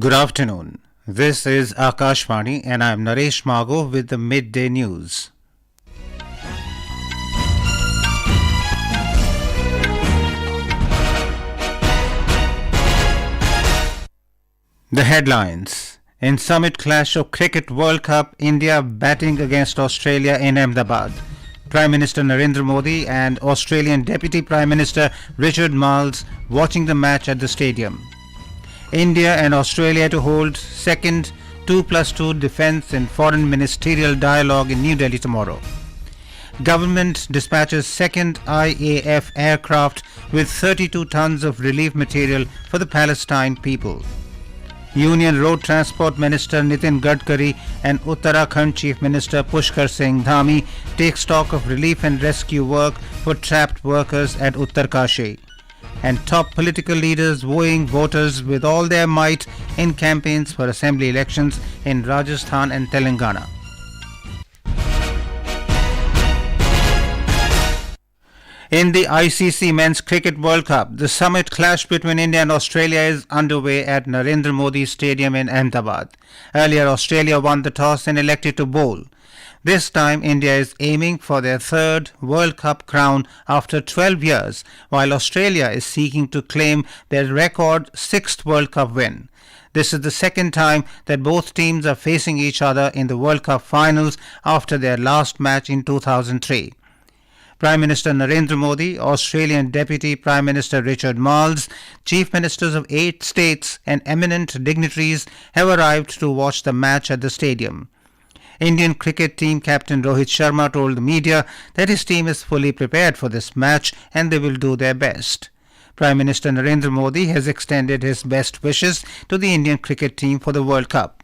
Good afternoon. This is Akashvani and I am Naresh Mago with the midday news. The headlines. In summit clash of Cricket World Cup, India batting against Australia in Ahmedabad. Prime Minister Narendra Modi and Australian Deputy Prime Minister Richard Marles watching the match at the stadium. India and Australia to hold second 2+2 defence and foreign ministerial dialogue in New Delhi tomorrow. Government dispatches second IAF aircraft with 32 tons of relief material for the Palestine people. Union Road Transport Minister Nitin Gadkari and Uttarakhand Chief Minister Pushkar Singh Dhami take stock of relief and rescue work for trapped workers at Uttarkashi. And top political leaders wooing voters with all their might in campaigns for assembly elections in Rajasthan and Telangana. In the ICC Men's Cricket World Cup, the summit clash between India and Australia is underway at Narendra Modi Stadium in Ahmedabad. Earlier, Australia won the toss and elected to bowl. This time, India is aiming for their third World Cup crown after 12 years, while Australia is seeking to claim their record sixth World Cup win. This is the second time that both teams are facing each other in the World Cup finals after their last match in 2003. Prime Minister Narendra Modi, Australian Deputy Prime Minister Richard Marles, Chief Ministers of 8 states and eminent dignitaries have arrived to watch the match at the stadium. Indian cricket team captain Rohit Sharma told the media that his team is fully prepared for this match and they will do their best. Prime Minister Narendra Modi has extended his best wishes to the Indian cricket team for the World Cup.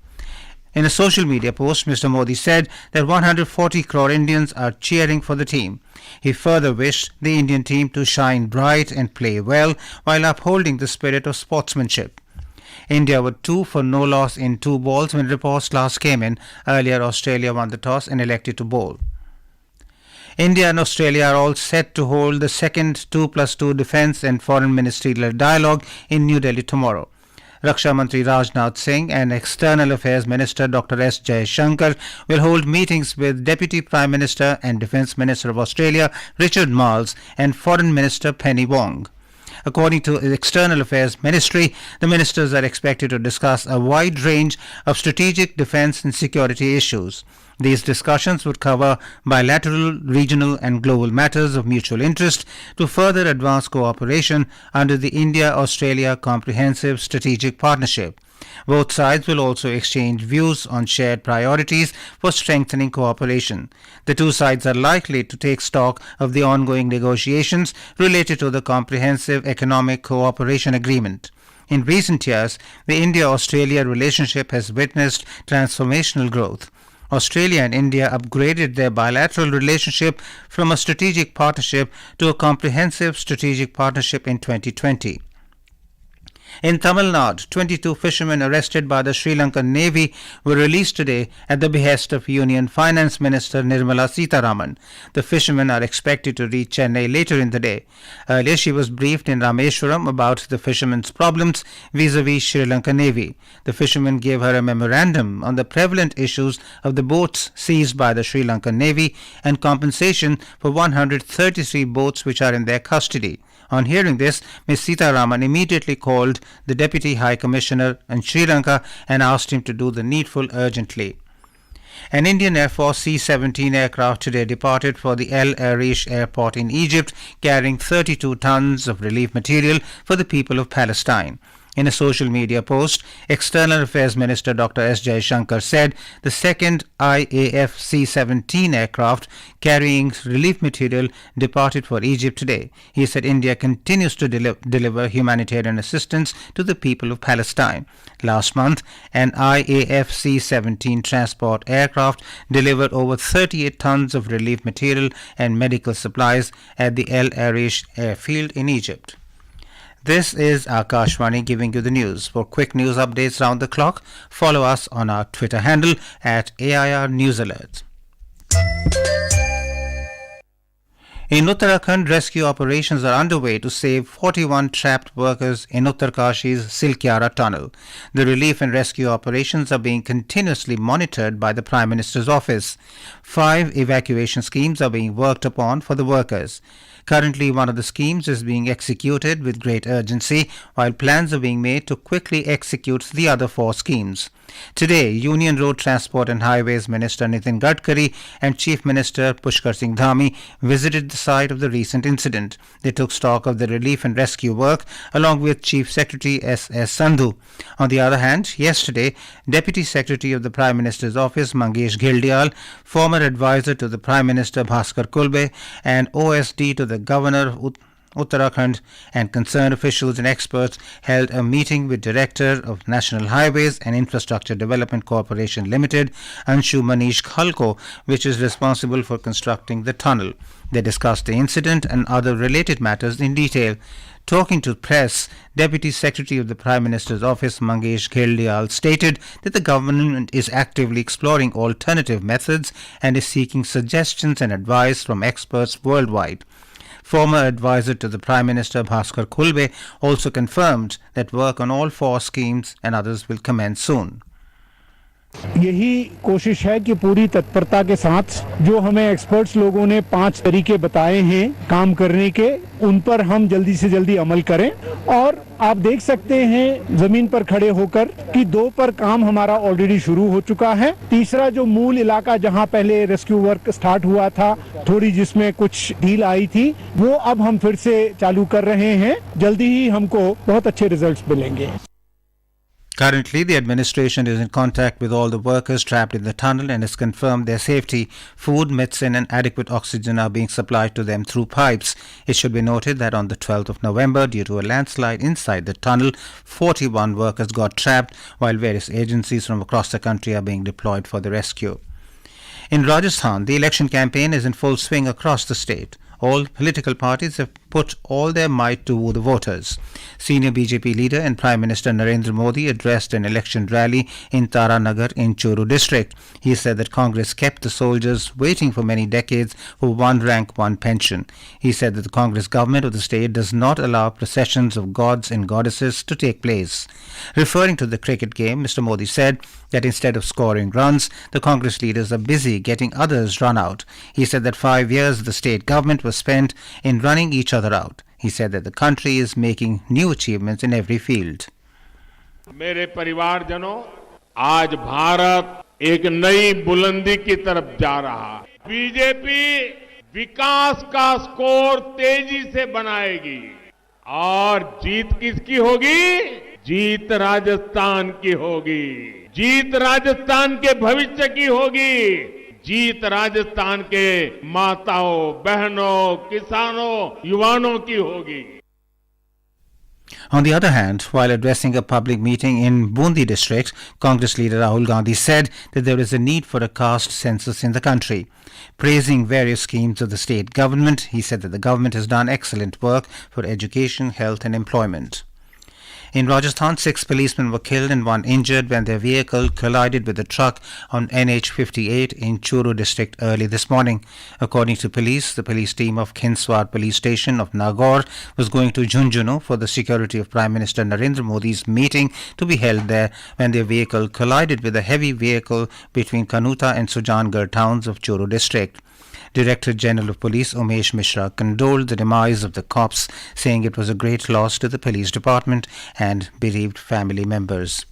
In a social media post, Mr. Modi said that 140 crore Indians are cheering for the team. He further wished the Indian team to shine bright and play well while upholding the spirit of sportsmanship. India were 2 for no loss in 2 balls when reports last came in. Earlier, Australia won the toss and elected to bowl. India and Australia are all set to hold the second 2+2 defence and foreign ministerial dialogue in New Delhi tomorrow. Raksha Mantri Rajnath Singh and External Affairs Minister Dr. S. Jaishankar will hold meetings with Deputy Prime Minister and Defence Minister of Australia Richard Marles and Foreign Minister Penny Wong. According to the External Affairs Ministry, the ministers are expected to discuss a wide range of strategic defence and security issues. These discussions would cover bilateral, regional and global matters of mutual interest to further advance cooperation under the India-Australia Comprehensive Strategic Partnership. Both sides will also exchange views on shared priorities for strengthening cooperation. The two sides are likely to take stock of the ongoing negotiations related to the Comprehensive Economic Cooperation Agreement. In recent years, the India-Australia relationship has witnessed transformational growth. Australia and India upgraded their bilateral relationship from a strategic partnership to a comprehensive strategic partnership in 2020. In Tamil Nadu, 22 fishermen arrested by the Sri Lankan Navy were released today at the behest of Union Finance Minister Nirmala Sitharaman. The fishermen are expected to reach Chennai later in the day. Earlier, she was briefed in Rameshwaram about the fishermen's problems vis-à-vis Sri Lankan Navy. The fishermen gave her a memorandum on the prevalent issues of the boats seized by the Sri Lankan Navy and compensation for 133 boats which are in their custody. On hearing this, Ms. Sitharaman immediately called the Deputy High Commissioner in Sri Lanka and asked him to do the needful urgently. An Indian Air Force C-17 aircraft today departed for the El Arish airport in Egypt, carrying 32 tons of relief material for the people of Palestine. In a social media post, External Affairs Minister Dr. S. Jaishankar said the second IAF C-17 aircraft carrying relief material departed for Egypt today. He said India continues to deliver humanitarian assistance to the people of Palestine. Last month, an IAF C-17 transport aircraft delivered over 38 tons of relief material and medical supplies at the El Arish airfield in Egypt. This is Akashvani giving you the news. For quick news updates round the clock, follow us on our Twitter handle at AIR News Alerts. In Uttarakhand, rescue operations are underway to save 41 trapped workers in Uttarkashi's Silkyara tunnel. The relief and rescue operations are being continuously monitored by the Prime Minister's office. 5 evacuation schemes are being worked upon for the workers. Currently, one of the schemes is being executed with great urgency, while plans are being made to quickly execute the other 4 schemes. Today, Union Road Transport and Highways Minister Nitin Gadkari and Chief Minister Pushkar Singh Dhami visited the site of the recent incident. They took stock of the relief and rescue work along with Chief Secretary S.S. Sandhu. On the other hand, yesterday, Deputy Secretary of the Prime Minister's Office Mangesh Ghildyal, former advisor to the Prime Minister Bhaskar Kulbe and OSD to the Governor of Uttarakhand and concerned officials and experts held a meeting with Director of National Highways and Infrastructure Development Corporation Limited, Anshu Manish Khalko, which is responsible for constructing the tunnel. They discussed the incident and other related matters in detail. Talking to press, Deputy Secretary of the Prime Minister's Office Mangesh Ghildyal stated that the government is actively exploring alternative methods and is seeking suggestions and advice from experts worldwide. Former advisor to the Prime Minister Bhaskar Kulbe also confirmed that work on all 4 schemes and others will commence soon. यही कोशिश है कि पूरी तत्परता के साथ जो हमें एक्सपर्ट्स लोगों ने 5 तरीके बताए हैं काम करने के, उन पर हम जल्दी से जल्दी अमल करें। और आप देख सकते हैं जमीन पर खड़े होकर कि 2 पर काम हमारा ऑलरेडी शुरू हो चुका है। तीसरा जो मूल इलाका जहां पहले रेस्क्यू वर्क स्टार्ट हुआ था, थोड़ी जिसमें कुछ ढील आई थी, वो अब हम फिर से चालू कर रहे हैं। जल्दी ही हमको बहुत अच्छे रिजल्ट्स मिलेंगे। Currently, the administration is in contact with all the workers trapped in the tunnel and has confirmed their safety. Food, medicine and adequate oxygen are being supplied to them through pipes. It should be noted that on the 12th of November, due to a landslide inside the tunnel, 41 workers got trapped, while various agencies from across the country are being deployed for the rescue. In Rajasthan, the election campaign is in full swing across the state. All political parties have put all their might to woo the voters. Senior BJP leader and Prime Minister Narendra Modi addressed an election rally in Taranagar in Churu district. He said that Congress kept the soldiers waiting for many decades for one rank, one pension. He said that the Congress government of the state does not allow processions of gods and goddesses to take place. Referring to the cricket game, Mr. Modi said that instead of scoring runs, the Congress leaders are busy getting others run out. He said that 5 years the state government was spent in running each other out. He said that the country is making new achievements in every field. मेरे परिवारजनों, आज भारत एक नई बुलंदी की तरफ जा रहा है। बीजेपी विकास का स्कोर तेजी से बनाएगी और जीत किसकी होगी? जीत राजस्थान की होगी। जीत राजस्थान के भविष्य की होगी। जीत राजस्थान के माताओं, बहनों, किसानों, युवाओं की होगी। On the other hand, while addressing a public meeting in Bundi district, Congress leader Rahul Gandhi said that there is a need for a caste census in the country. Praising various schemes of the state government, he said that the government has done excellent work for education, health and employment. In Rajasthan, 6 policemen were killed and 1 injured when their vehicle collided with a truck on NH58 in Churu district early this morning. According to police, the police team of Khinswar police station of Nagaur was going to Jhunjhunu for the security of Prime Minister Narendra Modi's meeting to be held there when their vehicle collided with a heavy vehicle between Kanuta and Sujangarh towns of Churu district. Director General of Police Umesh Mishra condoled the demise of the cops, saying it was a great loss to the police department and bereaved family members.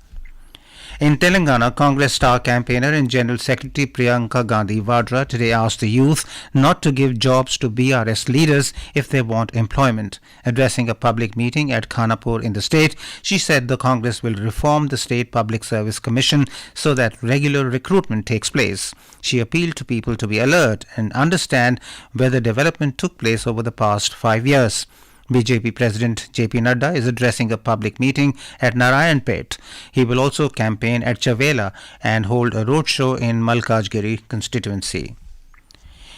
In Telangana, Congress star campaigner and General Secretary Priyanka Gandhi Vadra today asked the youth not to give jobs to BRS leaders if they want employment. Addressing a public meeting at Khanapur in the state, she said the Congress will reform the State Public Service Commission so that regular recruitment takes place. She appealed to people to be alert and understand whether development took place over the past 5 years. BJP President JP Nadda is addressing a public meeting at Narayanpet. He will also campaign at Chavela and hold a roadshow in Malkajgiri constituency.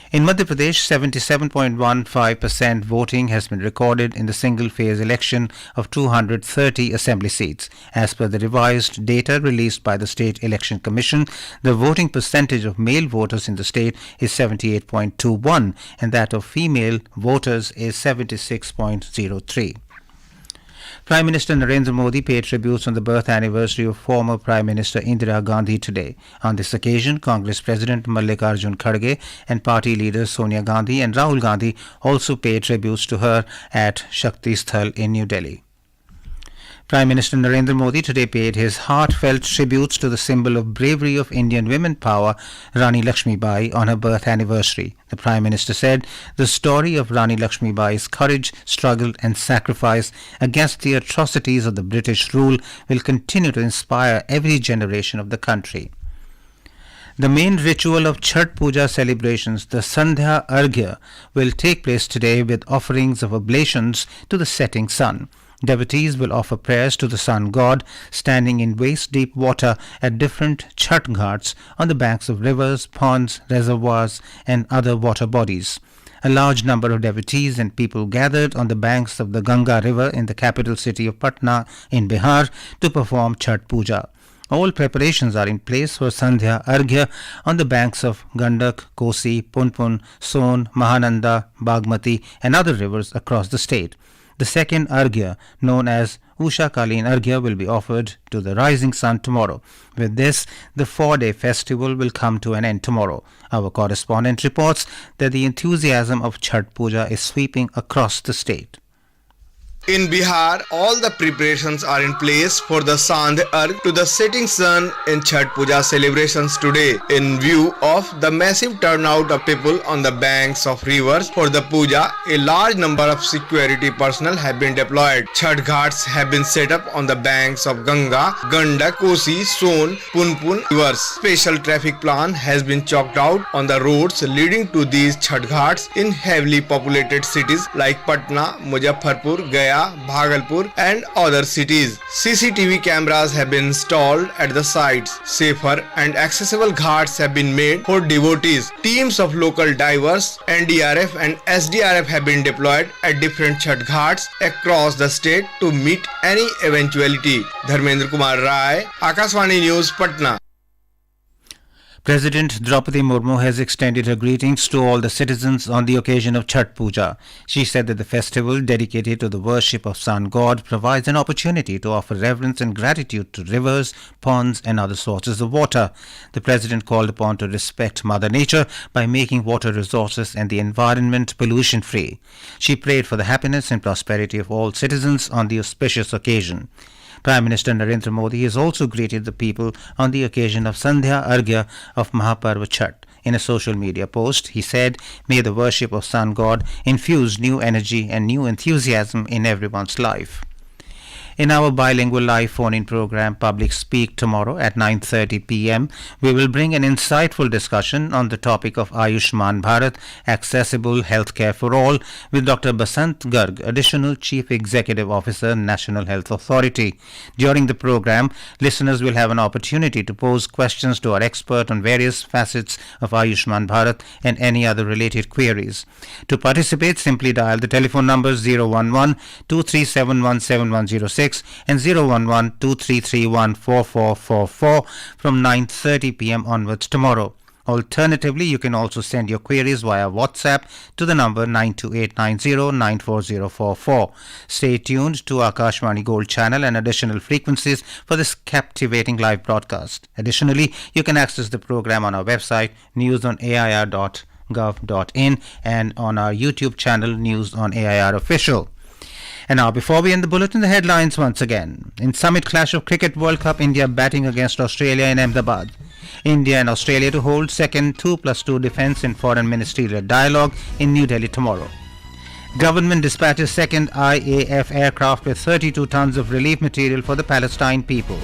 In Madhya Pradesh, 77.15% voting has been recorded in the single-phase election of 230 assembly seats. As per the revised data released by the State Election Commission, the voting percentage of male voters in the state is 78.21 and that of female voters is 76.03. Prime Minister Narendra Modi paid tributes on the birth anniversary of former Prime Minister Indira Gandhi today. On this occasion, Congress President Mallikarjun Kharge and party leaders Sonia Gandhi and Rahul Gandhi also paid tributes to her at Shakti Sthal in New Delhi. Prime Minister Narendra Modi today paid his heartfelt tributes to the symbol of bravery of Indian women power, Rani Lakshmibai, on her birth anniversary. The Prime Minister said the story of Rani Lakshmibai's courage, struggle and sacrifice against the atrocities of the British rule will continue to inspire every generation of the country. The main ritual of Chhath Puja celebrations, the Sandhya Arghya, will take place today with offerings of oblations to the setting sun. Devotees will offer prayers to the sun god standing in waist-deep water at different Chhath Ghats on the banks of rivers, ponds, reservoirs and other water bodies. A large number of devotees and people gathered on the banks of the Ganga river in the capital city of Patna in Bihar to perform Chhath Puja. All preparations are in place for Sandhya Arghya on the banks of Gandak, Kosi, Punpun, Son, Mahananda, Bagmati and other rivers across the state. The second Arghya, known as Usha Kalin Arghya, will be offered to the rising sun tomorrow. With this, the 4-day festival will come to an end tomorrow. Our correspondent reports that the enthusiasm of Chhath Puja is sweeping across the state. In Bihar, all the preparations are in place for the Sandh Arg to the setting sun in Chhath Puja celebrations today. In view of the massive turnout of people on the banks of rivers for the puja, a large number of security personnel have been deployed. Chhath Ghats have been set up on the banks of Ganga, Gandak, Kosi, Son, Punpun rivers. Special traffic plan has been chalked out on the roads leading to these Chhath Ghats in heavily populated cities like Patna, Muzaffarpur, Gaya, Bhagalpur and other cities. CCTV cameras have been installed at the sites. Safer and accessible ghats have been made for devotees. Teams of local divers, NDRF and SDRF have been deployed at different Chhath Ghats across the state to meet any eventuality. Dharmendra Kumar Rai, Akashvani News, Patna. President Draupadi Murmu has extended her greetings to all the citizens on the occasion of Chhath Puja. She said that the festival dedicated to the worship of Sun God provides an opportunity to offer reverence and gratitude to rivers, ponds and other sources of water. The President called upon to respect Mother Nature by making water resources and the environment pollution-free. She prayed for the happiness and prosperity of all citizens on the auspicious occasion. Prime Minister Narendra Modi has also greeted the people on the occasion of Sandhya Arghya of Mahaparva Chhath. In a social media post, he said, "May the worship of Sun God infuse new energy and new enthusiasm in everyone's life." In our bilingual live phone-in program Public Speak tomorrow at 9:30 p.m., we will bring an insightful discussion on the topic of Ayushman Bharat, accessible healthcare for all, with Dr. Basant Garg, Additional Chief Executive Officer, National Health Authority. During the program, listeners will have an opportunity to pose questions to our expert on various facets of Ayushman Bharat and any other related queries. To participate, simply dial the telephone numbers 011-2371-7106 and 011-2331-4444 from 9:30 p.m. onwards tomorrow. Alternatively, you can also send your queries via WhatsApp to the number 92890940044. Stay tuned to Akashvani Gold channel and additional frequencies for this captivating live broadcast. Additionally, you can access the program on our website newsonair.gov.in and on our YouTube channel News on AIR Official. And now, before we end the bulletin, the headlines once again. In Summit Clash of Cricket World Cup, India batting against Australia in Ahmedabad. India and Australia to hold second 2+2 defence in foreign ministerial dialogue in New Delhi tomorrow. Government dispatches second IAF aircraft with 32 tons of relief material for the Palestine people.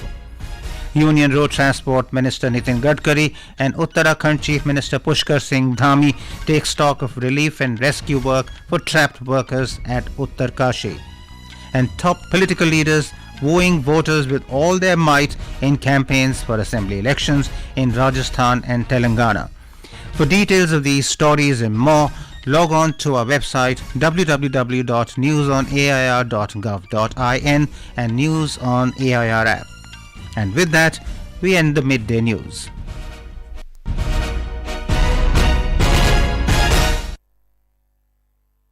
Union Road Transport Minister Nitin Gadkari and Uttarakhand Chief Minister Pushkar Singh Dhami take stock of relief and rescue work for trapped workers at Uttarkashi. And top political leaders wooing voters with all their might in campaigns for assembly elections in Rajasthan and Telangana. For details of these stories and more, log on to our website www.newsonair.gov.in and News on AIR app. And with that, we end the midday news.